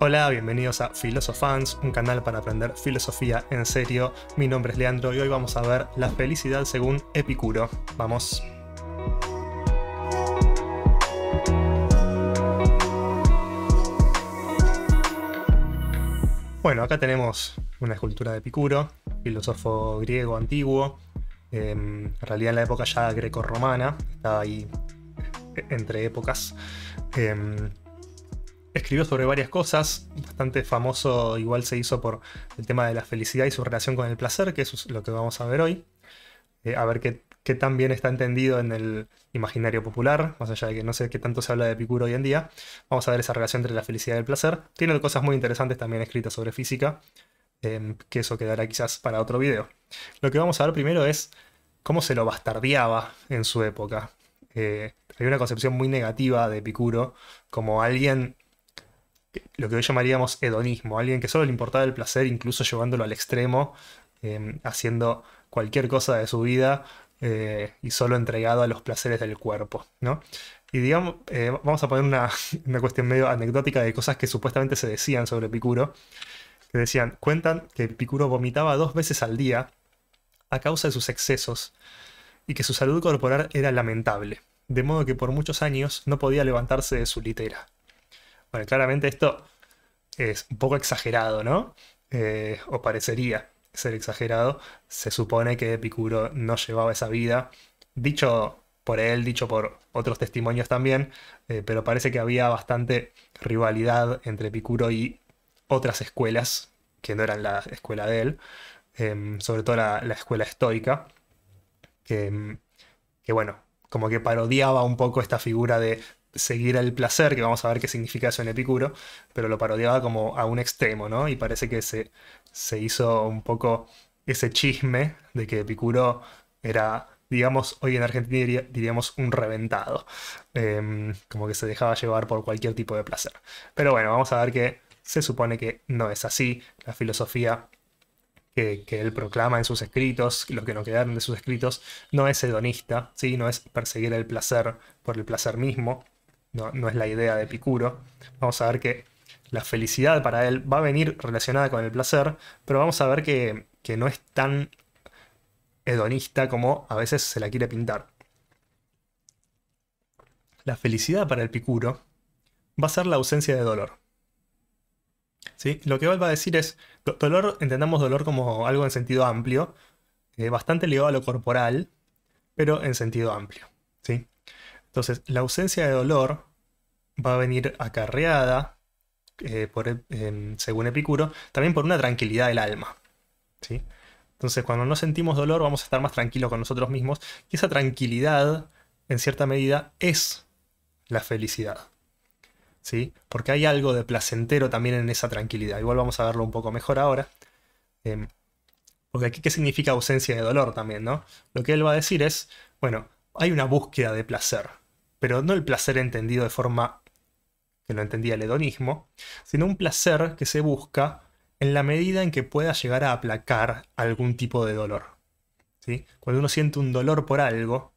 Hola, bienvenidos a Filosofans, un canal para aprender filosofía en serio. Mi nombre es Leandro y hoy vamos a ver la felicidad según Epicuro. Vamos. Bueno, acá tenemos una escultura de Epicuro, filósofo griego antiguo, en realidad en la época ya grecorromana, estaba ahí entre épocas. Escribió sobre varias cosas, bastante famoso igual se hizo por el tema de la felicidad y su relación con el placer, que eso es lo que vamos a ver hoy. A ver qué tan bien está entendido en el imaginario popular, más allá de que no sé qué tanto se habla de Epicuro hoy en día. Vamos a ver esa relación entre la felicidad y el placer. Tiene cosas muy interesantes también escritas sobre física, que eso quedará quizás para otro video. Lo que vamos a ver primero es cómo se lo bastardeaba en su época. Hay una concepción muy negativa de Epicuro como alguien, lo que hoy llamaríamos hedonismo, alguien que solo le importaba el placer, incluso llevándolo al extremo, haciendo cualquier cosa de su vida y solo entregado a los placeres del cuerpo, ¿no? Y digamos, vamos a poner una cuestión medio anecdótica de cosas que supuestamente se decían sobre Epicuro, que decían, cuentan que Epicuro vomitaba 2 veces al día a causa de sus excesos y que su salud corporal era lamentable, de modo que por muchos años no podía levantarse de su litera. Bueno, claramente esto es un poco exagerado, ¿no? O parecería ser exagerado. Se supone que Epicuro no llevaba esa vida. Dicho por él, dicho por otros testimonios también, pero parece que había bastante rivalidad entre Epicuro y otras escuelas que no eran la escuela de él, sobre todo la escuela estoica, que, que bueno, como que parodiaba un poco esta figura de seguir el placer, que vamos a ver qué significa eso en Epicuro, pero lo parodiaba como a un extremo, ¿no? Y parece que se hizo un poco ese chisme de que Epicuro era, digamos, hoy en Argentina diríamos un reventado, como que se dejaba llevar por cualquier tipo de placer. Pero bueno, vamos a ver que se supone que no es así. La filosofía que él proclama en sus escritos, lo que nos quedaron de sus escritos, no es hedonista, ¿sí? No es perseguir el placer por el placer mismo, no es la idea de Epicuro. Vamos a ver que la felicidad para él va a venir relacionada con el placer, pero vamos a ver que no es tan hedonista como a veces se la quiere pintar. La felicidad para Epicuro va a ser la ausencia de dolor. ¿Sí? Lo que él va a decir es, dolor, entendamos dolor como algo en sentido amplio, bastante ligado a lo corporal, pero en sentido amplio, ¿sí? Entonces, la ausencia de dolor va a venir acarreada, según Epicuro, también por una tranquilidad del alma, ¿sí? Entonces, cuando no sentimos dolor, vamos a estar más tranquilos con nosotros mismos, y esa tranquilidad, en cierta medida, es la felicidad, ¿sí? Porque hay algo de placentero también en esa tranquilidad. Igual vamos a verlo un poco mejor ahora. Porque aquí, ¿qué significa ausencia de dolor también, no? Lo que él va a decir es, bueno, hay una búsqueda de placer, pero no el placer entendido de forma que lo entendía el hedonismo, sino un placer que se busca en la medida en que pueda llegar a aplacar algún tipo de dolor, ¿sí? Cuando uno siente un dolor por algo,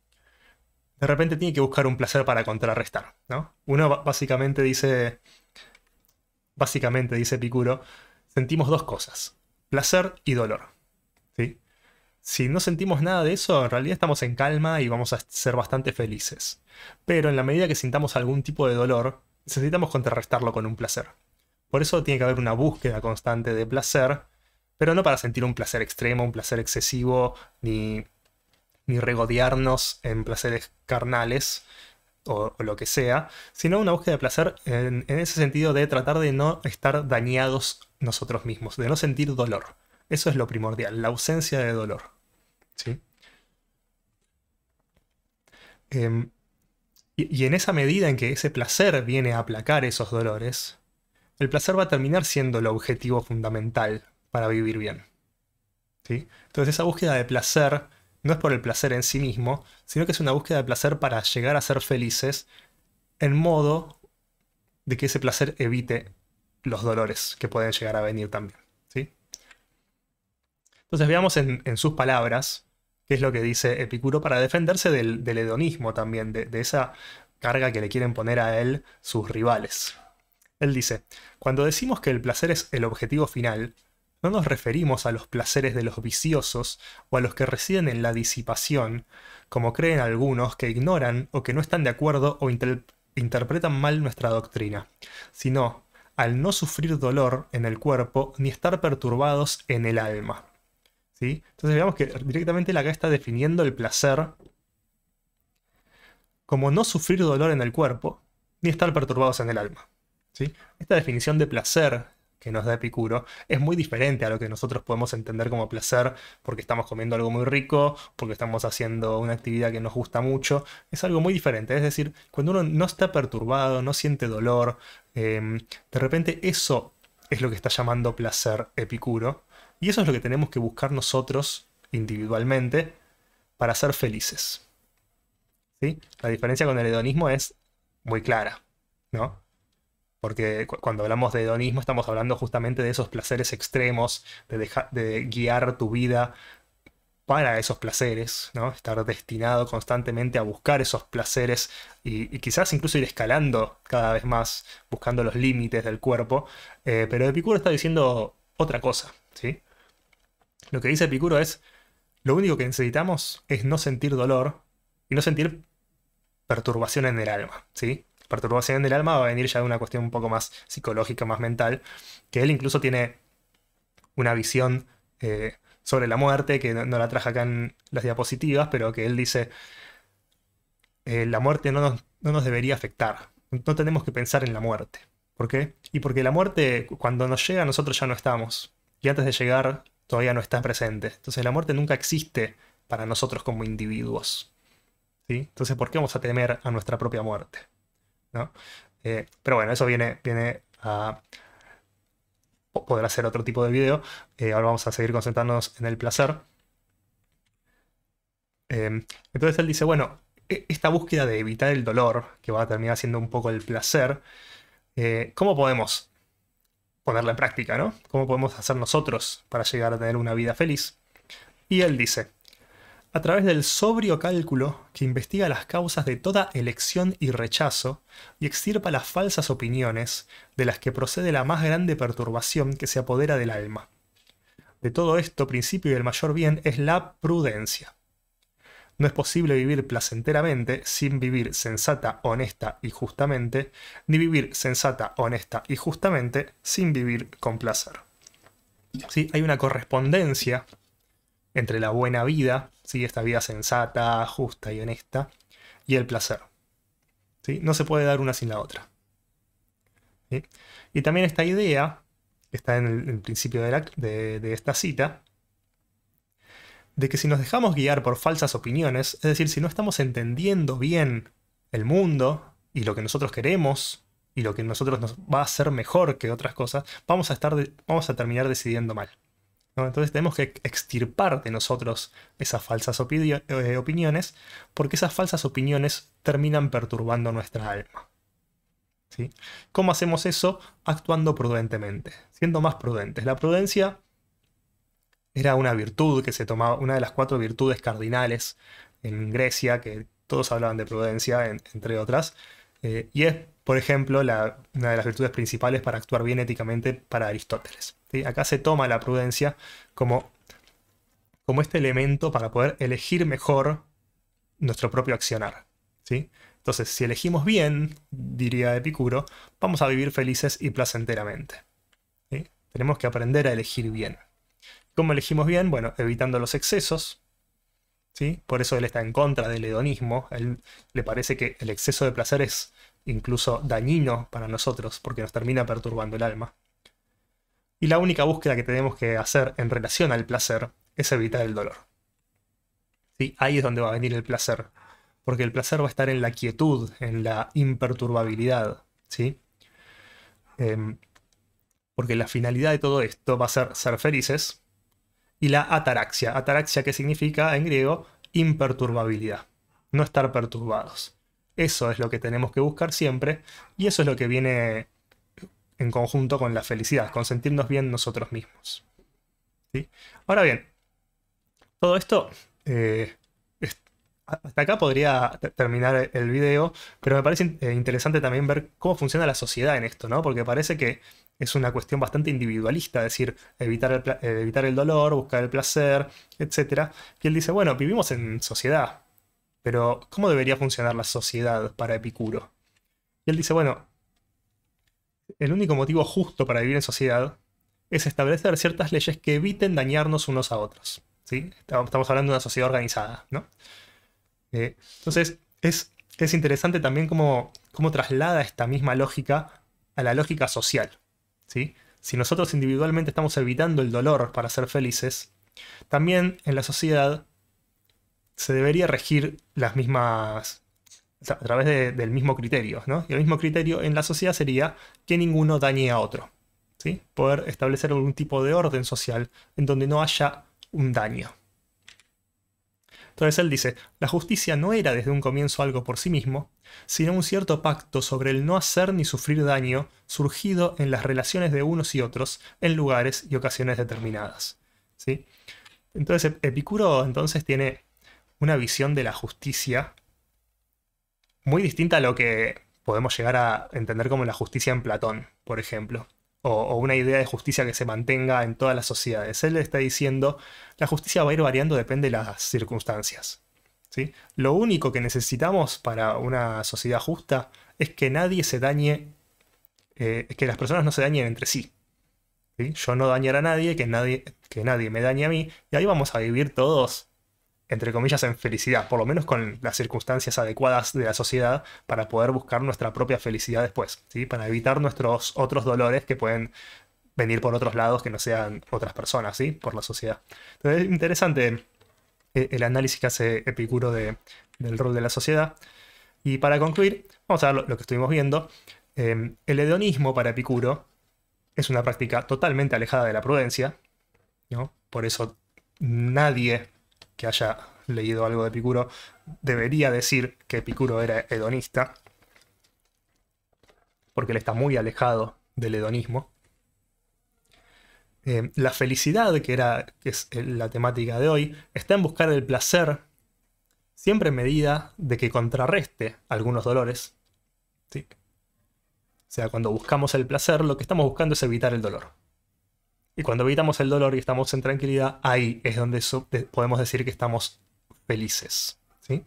de repente tiene que buscar un placer para contrarrestar, ¿no? Uno básicamente dice Epicuro, sentimos dos cosas, placer y dolor, ¿sí? Si no sentimos nada de eso, en realidad estamos en calma y vamos a ser bastante felices. Pero en la medida que sintamos algún tipo de dolor, necesitamos contrarrestarlo con un placer. Por eso tiene que haber una búsqueda constante de placer, pero no para sentir un placer extremo, un placer excesivo, ni regodearnos en placeres carnales o lo que sea, sino una búsqueda de placer en ese sentido de tratar de no estar dañados nosotros mismos, de no sentir dolor. Eso es lo primordial, la ausencia de dolor, ¿sí? Em, y en esa medida en que ese placer viene a aplacar esos dolores, el placer va a terminar siendo el objetivo fundamental para vivir bien, ¿sí? Entonces esa búsqueda de placer no es por el placer en sí mismo, sino que es una búsqueda de placer para llegar a ser felices en modo de que ese placer evite los dolores que pueden llegar a venir también, ¿sí? Entonces veamos en sus palabras qué es lo que dice Epicuro para defenderse del hedonismo también, de esa carga que le quieren poner a él sus rivales. Él dice, cuando decimos que el placer es el objetivo final, no nos referimos a los placeres de los viciosos o a los que residen en la disipación, como creen algunos que ignoran o que no están de acuerdo o interpretan mal nuestra doctrina, sino al no sufrir dolor en el cuerpo ni estar perturbados en el alma. ¿Sí? Entonces veamos que directamente acá está definiendo el placer como no sufrir dolor en el cuerpo ni estar perturbados en el alma. ¿Sí? Esta definición de placer que nos da Epicuro es muy diferente a lo que nosotros podemos entender como placer porque estamos comiendo algo muy rico, porque estamos haciendo una actividad que nos gusta mucho. Es algo muy diferente. Es decir, cuando uno no está perturbado, no siente dolor, de repente eso es lo que está llamando placer Epicuro. Y eso es lo que tenemos que buscar nosotros individualmente para ser felices. ¿Sí? La diferencia con el hedonismo es muy clara, ¿no? Porque cuando hablamos de hedonismo estamos hablando justamente de esos placeres extremos, de guiar tu vida para esos placeres, ¿no? Estar destinado constantemente a buscar esos placeres y quizás incluso ir escalando cada vez más, buscando los límites del cuerpo. Pero Epicuro está diciendo otra cosa, ¿sí? Lo que dice Epicuro es, lo único que necesitamos es no sentir dolor y no sentir perturbación en el alma, ¿sí? Perturbación en el alma va a venir ya de una cuestión un poco más psicológica, más mental, que él incluso tiene una visión sobre la muerte, que no la traje acá en las diapositivas, pero que él dice, la muerte no nos debería afectar, no tenemos que pensar en la muerte. ¿Por qué? Y porque la muerte, cuando nos llega, nosotros ya no estamos, y antes de llegar todavía no está presente. Entonces la muerte nunca existe para nosotros como individuos, ¿sí? Entonces, ¿por qué vamos a temer a nuestra propia muerte? ¿No? Pero bueno, eso viene a poder hacer otro tipo de video. Ahora vamos a seguir concentrándonos en el placer. Entonces él dice, bueno, esta búsqueda de evitar el dolor, que va a terminar siendo un poco el placer, ¿cómo podemos ponerla en práctica, ¿no? ¿Cómo podemos hacer nosotros para llegar a tener una vida feliz? Y él dice, a través del sobrio cálculo que investiga las causas de toda elección y rechazo y extirpa las falsas opiniones de las que procede la más grande perturbación que se apodera del alma. De todo esto, principio del mayor bien es la prudencia. No es posible vivir placenteramente sin vivir sensata, honesta y justamente, ni vivir sensata, honesta y justamente sin vivir con placer. ¿Sí? Hay una correspondencia entre la buena vida, ¿sí? Esta vida sensata, justa y honesta, y el placer. ¿Sí? No se puede dar una sin la otra. ¿Sí? Y también esta idea, que está en el principio de esta cita, de que si nos dejamos guiar por falsas opiniones, es decir, si no estamos entendiendo bien el mundo y lo que nosotros queremos y lo que nosotros nos va a hacer mejor que otras cosas, vamos a terminar decidiendo mal, ¿no? Entonces tenemos que extirpar de nosotros esas falsas opiniones, porque esas falsas opiniones terminan perturbando nuestra alma. ¿Sí? ¿Cómo hacemos eso? Actuando prudentemente, siendo más prudentes. La prudencia era una virtud que se tomaba, una de las 4 virtudes cardinales en Grecia, que todos hablaban de prudencia, entre otras. Y es, por ejemplo, una de las virtudes principales para actuar bien éticamente para Aristóteles. ¿Sí? Acá se toma la prudencia como este elemento para poder elegir mejor nuestro propio accionar. ¿Sí? Entonces, si elegimos bien, diría Epicuro, vamos a vivir felices y placenteramente. ¿Sí? Tenemos que aprender a elegir bien. ¿Cómo elegimos bien? Bueno, evitando los excesos, ¿sí? Por eso él está en contra del hedonismo. A él le parece que el exceso de placer es incluso dañino para nosotros porque nos termina perturbando el alma. Y la única búsqueda que tenemos que hacer en relación al placer es evitar el dolor. ¿Sí? Ahí es donde va a venir el placer, porque el placer va a estar en la quietud, en la imperturbabilidad, ¿sí? Porque la finalidad de todo esto va a ser felices. Y la ataraxia. Ataraxia, ¿qué significa en griego? Imperturbabilidad. No estar perturbados. Eso es lo que tenemos que buscar siempre. Y eso es lo que viene en conjunto con la felicidad, con sentirnos bien nosotros mismos. ¿Sí? Ahora bien, todo esto hasta acá podría terminar el video, pero me parece interesante también ver cómo funciona la sociedad en esto, ¿no? Porque parece que es una cuestión bastante individualista, es decir, evitar el dolor, buscar el placer, etc. Y él dice, bueno, vivimos en sociedad, pero ¿cómo debería funcionar la sociedad para Epicuro? Y él dice, bueno, el único motivo justo para vivir en sociedad es establecer ciertas leyes que eviten dañarnos unos a otros, ¿sí? Estamos hablando de una sociedad organizada, ¿no? Entonces, es interesante también cómo traslada esta misma lógica a la lógica social, ¿sí? Si nosotros individualmente estamos evitando el dolor para ser felices, también en la sociedad se debería regir las mismas, o sea, a través del mismo criterio, ¿no? Y el mismo criterio en la sociedad sería que ninguno dañe a otro, ¿sí? Poder establecer algún tipo de orden social en donde no haya un daño. Entonces él dice, la justicia no era desde un comienzo algo por sí mismo, sino un cierto pacto sobre el no hacer ni sufrir daño surgido en las relaciones de unos y otros en lugares y ocasiones determinadas, ¿sí? Entonces Epicuro entonces tiene una visión de la justicia muy distinta a lo que podemos llegar a entender como la justicia en Platón, por ejemplo, o una idea de justicia que se mantenga en todas las sociedades. Él está diciendo, la justicia va a ir variando, depende de las circunstancias, ¿sí? Lo único que necesitamos para una sociedad justa es que nadie se dañe, que las personas no se dañen entre sí, ¿sí? Yo no dañar a nadie, que nadie me dañe a mí, y ahí vamos a vivir todos, entre comillas, en felicidad, por lo menos con las circunstancias adecuadas de la sociedad para poder buscar nuestra propia felicidad después, ¿sí? Para evitar nuestros otros dolores que pueden venir por otros lados que no sean otras personas, ¿sí? Por la sociedad. Entonces es interesante el análisis que hace Epicuro del rol de la sociedad. Y para concluir, vamos a ver lo que estuvimos viendo. El hedonismo para Epicuro es una práctica totalmente alejada de la prudencia, ¿no? Por eso nadie que haya leído algo de Epicuro debería decir que Epicuro era hedonista, porque él está muy alejado del hedonismo. La felicidad, que es la temática de hoy, está en buscar el placer, siempre en medida de que contrarreste algunos dolores, ¿sí? O sea, cuando buscamos el placer, lo que estamos buscando es evitar el dolor. Y cuando evitamos el dolor y estamos en tranquilidad, ahí es donde podemos decir que estamos felices, ¿sí?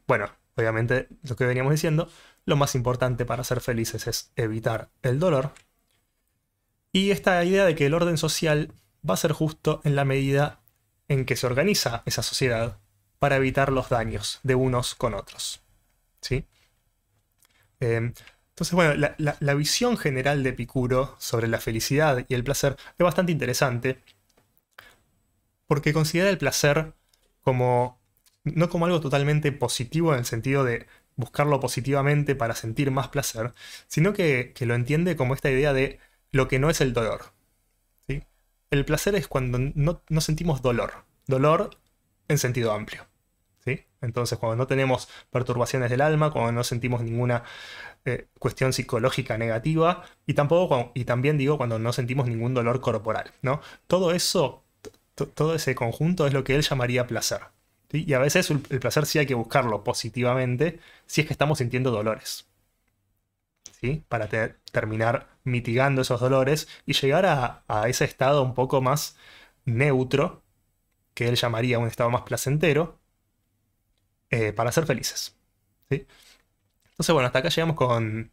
Bueno, obviamente lo que veníamos diciendo, lo más importante para ser felices es evitar el dolor. Y esta idea de que el orden social va a ser justo en la medida en que se organiza esa sociedad para evitar los daños de unos con otros, ¿sí? Entonces, bueno, la visión general de Epicuro sobre la felicidad y el placer es bastante interesante porque considera el placer como no como algo totalmente positivo en el sentido de buscarlo positivamente para sentir más placer, sino que lo entiende como esta idea de lo que no es el dolor, ¿sí? El placer es cuando no sentimos dolor en sentido amplio, ¿sí? Entonces, cuando no tenemos perturbaciones del alma, cuando no sentimos ninguna cuestión psicológica negativa, y también digo cuando no sentimos ningún dolor corporal, ¿no? Todo eso, todo ese conjunto es lo que él llamaría placer, ¿sí? Y a veces el placer sí hay que buscarlo positivamente si es que estamos sintiendo dolores, ¿sí? Para terminar mitigando esos dolores y llegar a ese estado un poco más neutro, que él llamaría un estado más placentero, para ser felices, ¿sí? Entonces, bueno, hasta acá llegamos con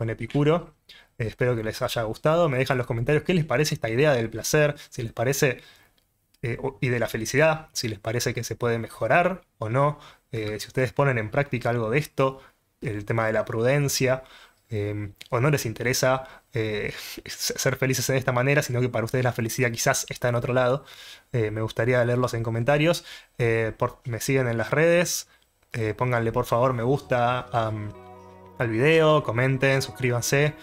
Epicuro. Espero que les haya gustado. Me dejan en los comentarios qué les parece esta idea del placer, si les parece, y de la felicidad, si les parece que se puede mejorar o no. Si ustedes ponen en práctica algo de esto, el tema de la prudencia, o no les interesa ser felices en esta manera, sino que para ustedes la felicidad quizás está en otro lado. Me gustaría leerlos en comentarios. Me siguen en las redes. Pónganle por favor me gusta al video, comenten, suscríbanse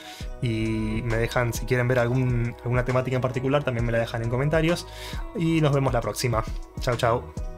y me dejan, si quieren ver alguna temática en particular, también me la dejan en comentarios. Y nos vemos la próxima. Chao, chao.